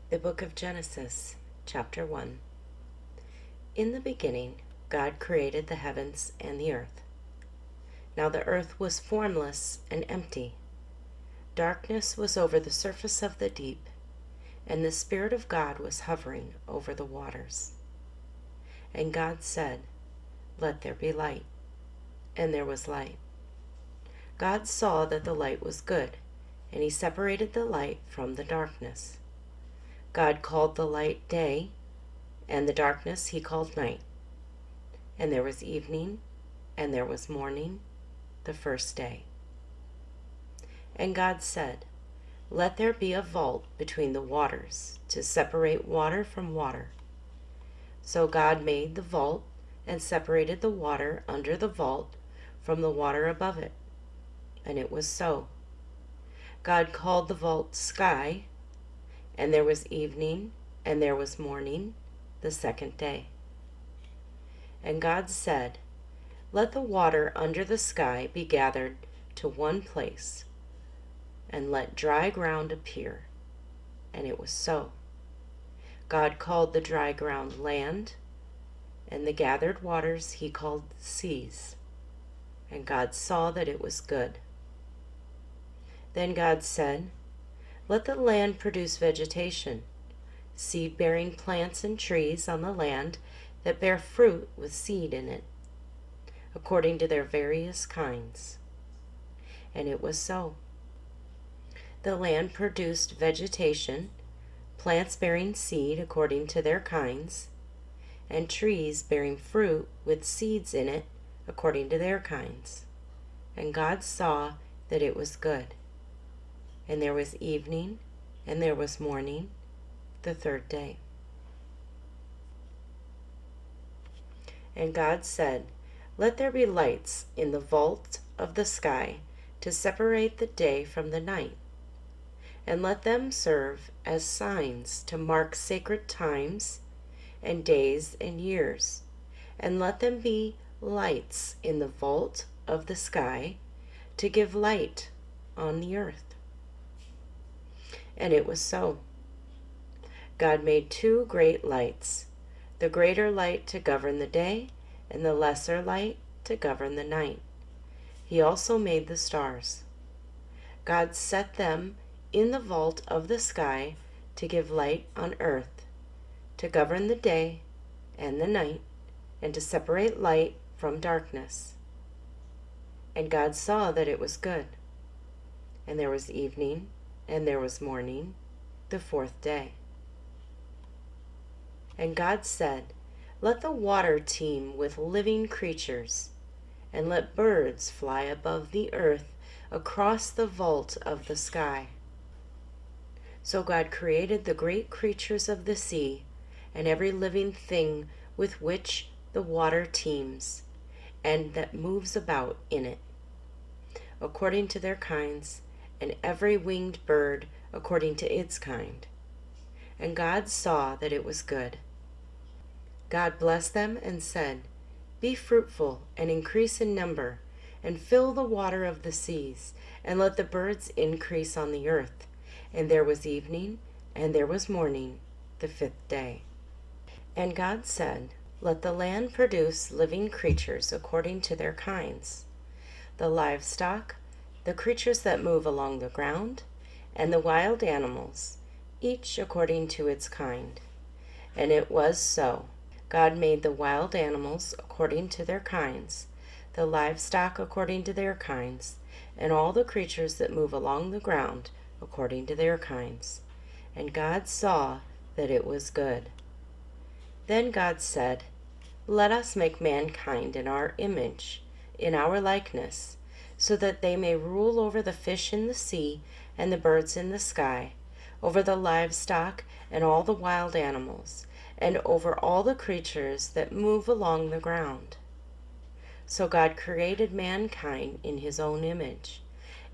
The Book of Genesis, Chapter 1. In the beginning, God created the heavens and the earth. Now the earth was formless and empty. Darkness was over the surface of the deep, and the Spirit of God was hovering over the waters. And God said, "Let there be light." And there was light. God saw that the light was good, and he separated the light from the darkness. God called the light day, and the darkness he called night. And there was evening, and there was morning, the first day. And God said, "Let there be a vault between the waters, to separate water from water." So God made the vault, and separated the water under the vault from the water above it. And it was so. God called the vault sky, and there was evening, and there was morning, the second day. And God said, "Let the water under the sky be gathered to one place, and let dry ground appear." And it was so. God called the dry ground land, and the gathered waters he called seas. And God saw that it was good. Then God said, "Let the land produce vegetation, seed-bearing plants and trees on the land that bear fruit with seed in it, according to their various kinds." And it was so. The land produced vegetation, plants bearing seed according to their kinds, and trees bearing fruit with seeds in it according to their kinds. And God saw that it was good. And there was evening, and there was morning, the third day. And God said, "Let there be lights in the vault of the sky to separate the day from the night, and let them serve as signs to mark sacred times and days and years, and let them be lights in the vault of the sky to give light on the earth." And it was so. God made two great lights, the greater light to govern the day, and the lesser light to govern the night. He also made the stars. God set them in the vault of the sky to give light on earth, to govern the day and the night, and to separate light from darkness. And God saw that it was good. And there was evening, and there was morning, the fourth day. And God said, "Let the water teem with living creatures, and let birds fly above the earth across the vault of the sky." So God created the great creatures of the sea, and every living thing with which the water teems, and that moves about in it, according to their kinds, and every winged bird according to its kind. And God saw that it was good. God blessed them and said, "Be fruitful and increase in number, and fill the water of the seas, and let the birds increase on the earth." And there was evening, and there was morning, the fifth day. And God said, "Let the land produce living creatures according to their kinds, the livestock, the creatures that move along the ground, and the wild animals, each according to its kind." And it was so. God made the wild animals according to their kinds, the livestock according to their kinds, and all the creatures that move along the ground according to their kinds. And God saw that it was good. Then God said, "Let us make mankind in our image, in our likeness, so that they may rule over the fish in the sea and the birds in the sky, over the livestock and all the wild animals, and over all the creatures that move along the ground." So God created mankind in his own image.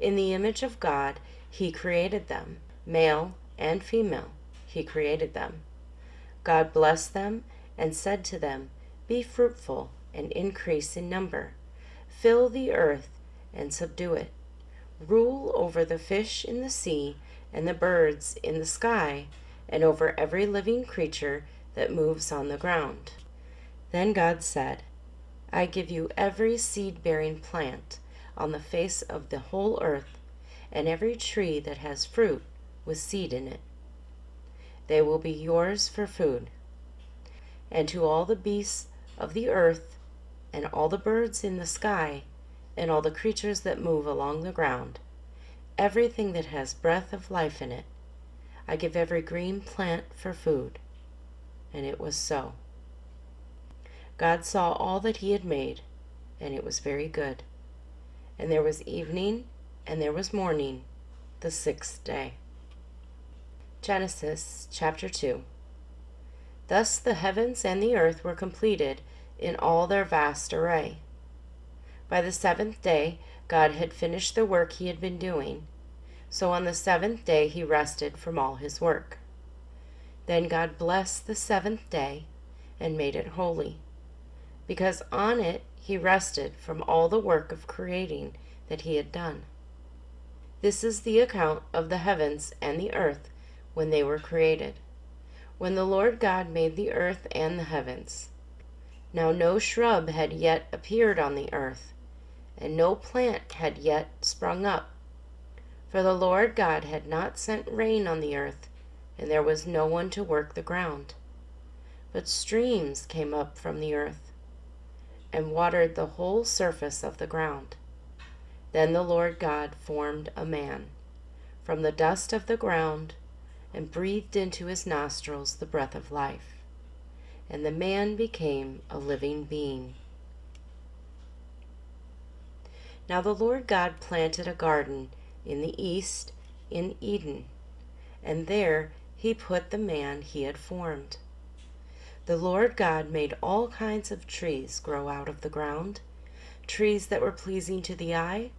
In the image of God he created them, male and female he created them. God blessed them and said to them, "Be fruitful and increase in number. Fill the earth and subdue it. Rule over the fish in the sea and the birds in the sky, and over every living creature that moves on the ground. Then God said, I give you every seed-bearing plant on the face of the whole earth, and every tree that has fruit with seed in it. They will be yours for food. And to all the beasts of the earth, and all the birds in the sky, and all the creatures that move along the ground, everything that has breath of life in it, I give every green plant for food. And it was so. God saw all that he had made, and it was very good. And there was evening, and there was morning, the sixth day. Genesis chapter 2. Thus the heavens and the earth were completed in all their vast array. By the seventh day God had finished the work he had been doing, so on the seventh day he rested from all his work. Then God blessed the seventh day and made it holy, because on it he rested from all the work of creating that he had done. This is the account of the heavens and the earth when they were created, when the Lord God made the earth and the heavens. Now no shrub had yet appeared on the earth, and no plant had yet sprung up, for the Lord God had not sent rain on the earth, and there was no one to work the ground. But streams came up from the earth, and watered the whole surface of the ground. Then the Lord God formed a man from the dust of the ground, and breathed into his nostrils the breath of life, and the man became a living being. Now the Lord God planted a garden in the east in Eden, and there he put the man he had formed. The Lord God made all kinds of trees grow out of the ground, trees that were pleasing to the eye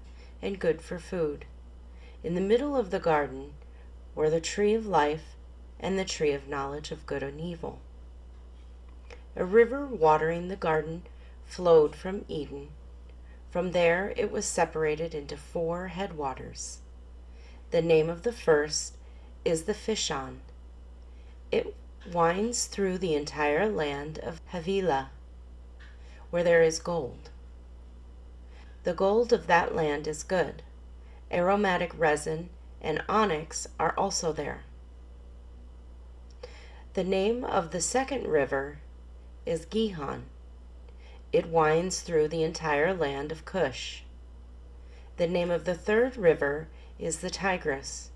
and good for food. In the middle of the garden were the tree of life and the tree of knowledge of good and evil. A river watering the garden flowed from Eden. From there it was separated into 4 headwaters. The name of the first is the Fishon. It winds through the entire land of Havilah, where there is gold. The gold of that land is good. Aromatic resin and onyx are also there. The name of the second river is Gihon. It winds through the entire land of Cush. The name of the third river is the Tigris.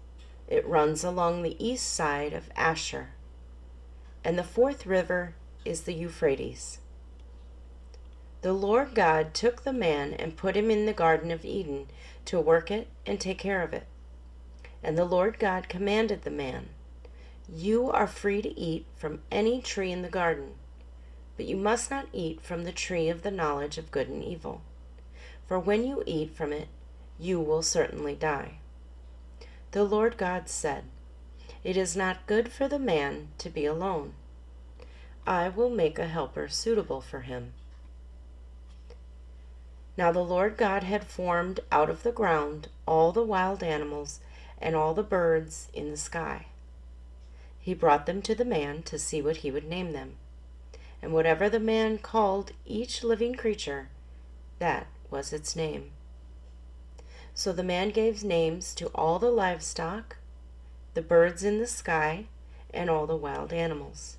It runs along the east side of Asher. And the fourth river is the Euphrates. The Lord God took the man and put him in the Garden of Eden to work it and take care of it. And the Lord God commanded the man, You are free to eat from any tree in the garden, but you must not eat from the tree of the knowledge of good and evil. For when you eat from it, you will certainly die. The Lord God said, It is not good for the man to be alone. I will make a helper suitable for him. Now the Lord God had formed out of the ground all the wild animals and all the birds in the sky. He brought them to the man to see what he would name them. And whatever the man called each living creature, that was its name. So the man gave names to all the livestock, the birds in the sky, and all the wild animals.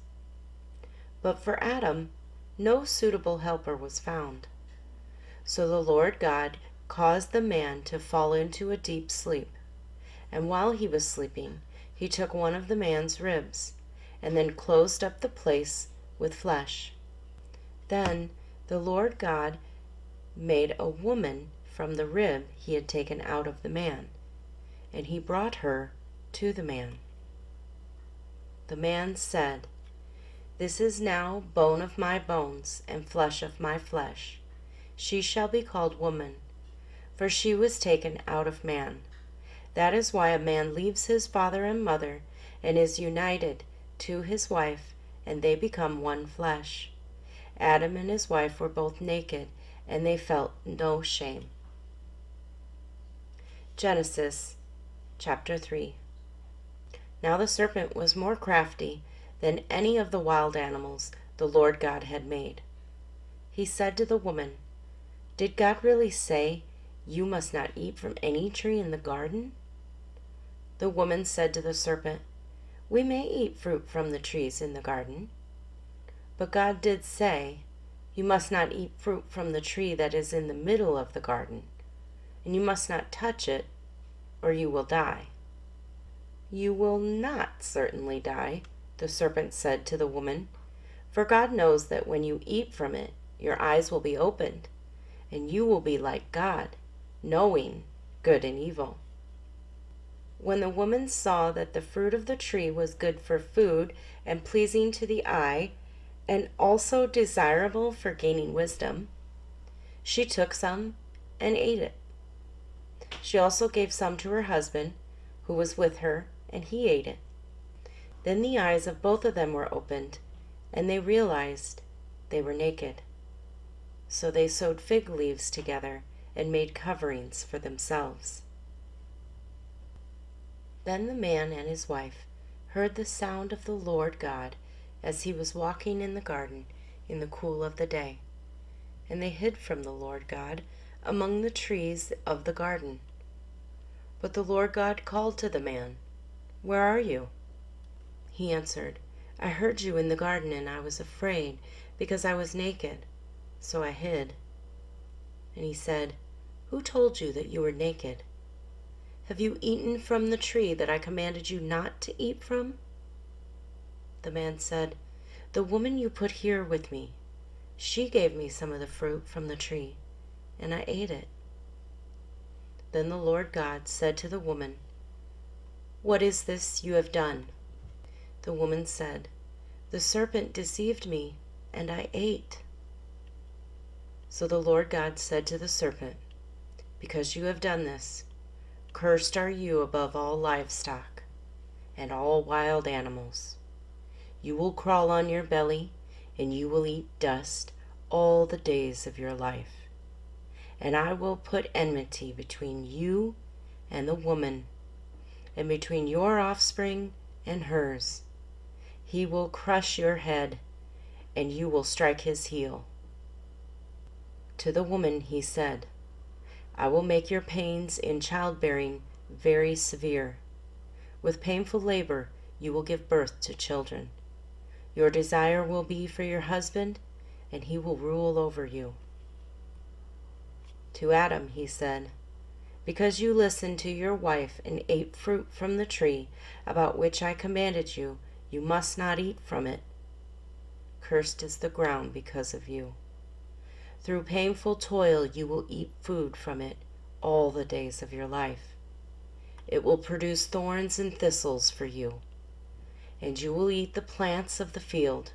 But for Adam, no suitable helper was found. So the Lord God caused the man to fall into a deep sleep. And while he was sleeping, he took one of the man's ribs, and then closed up the place with flesh. Then the Lord God made a woman from the rib he had taken out of the man, and he brought her to the man. The man said, This is now bone of my bones and flesh of my flesh. She shall be called woman, for she was taken out of man. That is why a man leaves his father and mother and is united to his wife, and they become one flesh. Adam and his wife were both naked, and they felt no shame. Genesis chapter 3. Now the serpent was more crafty than any of the wild animals the Lord God had made. He said to the woman, "Did God really say, 'You must not eat from any tree in the garden'?" The woman said to the serpent, "We may eat fruit from the trees in the garden. But God did say, 'You must not eat fruit from the tree that is in the middle of the garden, and you must not touch it, or you will die.'" "You will not certainly die," the serpent said to the woman, "for God knows that when you eat from it, your eyes will be opened, and you will be like God, knowing good and evil." When the woman saw that the fruit of the tree was good for food and pleasing to the eye, and also desirable for gaining wisdom, she took some and ate it. She also gave some to her husband, who was with her, and he ate it. Then the eyes of both of them were opened, and they realized they were naked. So they sewed fig leaves together and made coverings for themselves. Then the man and his wife heard the sound of the Lord God as he was walking in the garden in the cool of the day, and they hid from the Lord God among the trees of the garden. But the Lord God called to the man, "Where are you?" He answered, "I heard you in the garden, and I was afraid, because I was naked, so I hid." And he said, "Who told you that you were naked? Have you eaten from the tree that I commanded you not to eat from?" The man said, "The woman you put here with me, she gave me some of the fruit from the tree, and I ate it." Then the Lord God said to the woman, "What is this you have done?" The woman said, "The serpent deceived me, and I ate." So the Lord God said to the serpent, "Because you have done this, cursed are you above all livestock and all wild animals. You will crawl on your belly, and you will eat dust all the days of your life. And I will put enmity between you and the woman, and between your offspring and hers. He will crush your head, and you will strike his heel." To the woman he said, "I will make your pains in childbearing very severe. With painful labor you will give birth to children. Your desire will be for your husband, and he will rule over you." To Adam he said, "Because you listened to your wife and ate fruit from the tree about which I commanded you, you must not eat from it. Cursed is the ground because of you. Through painful toil you will eat food from it all the days of your life. It will produce thorns and thistles for you, and you will eat the plants of the field.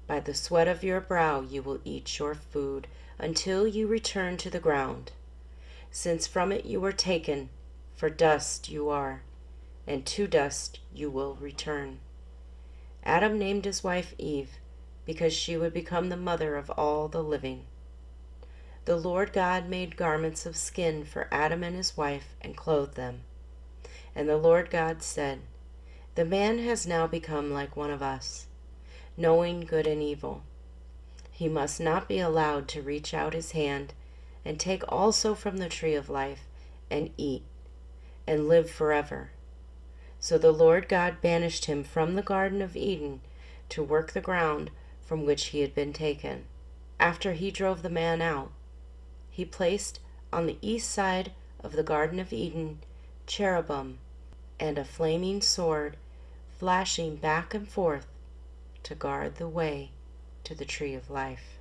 By the sweat of your brow you will eat your food until you return to the ground, since from it you were taken, for dust you are, and to dust you will return." Adam named his wife Eve, because she would become the mother of all the living. The Lord God made garments of skin for Adam and his wife and clothed them. And the Lord God said, "The man has now become like one of us, knowing good and evil. He must not be allowed to reach out his hand and take also from the tree of life and eat and live forever." So the Lord God banished him from the Garden of Eden to work the ground from which he had been taken. After he drove the man out, he placed on the east side of the Garden of Eden cherubim and a flaming sword flashing back and forth to guard the way to the tree of life.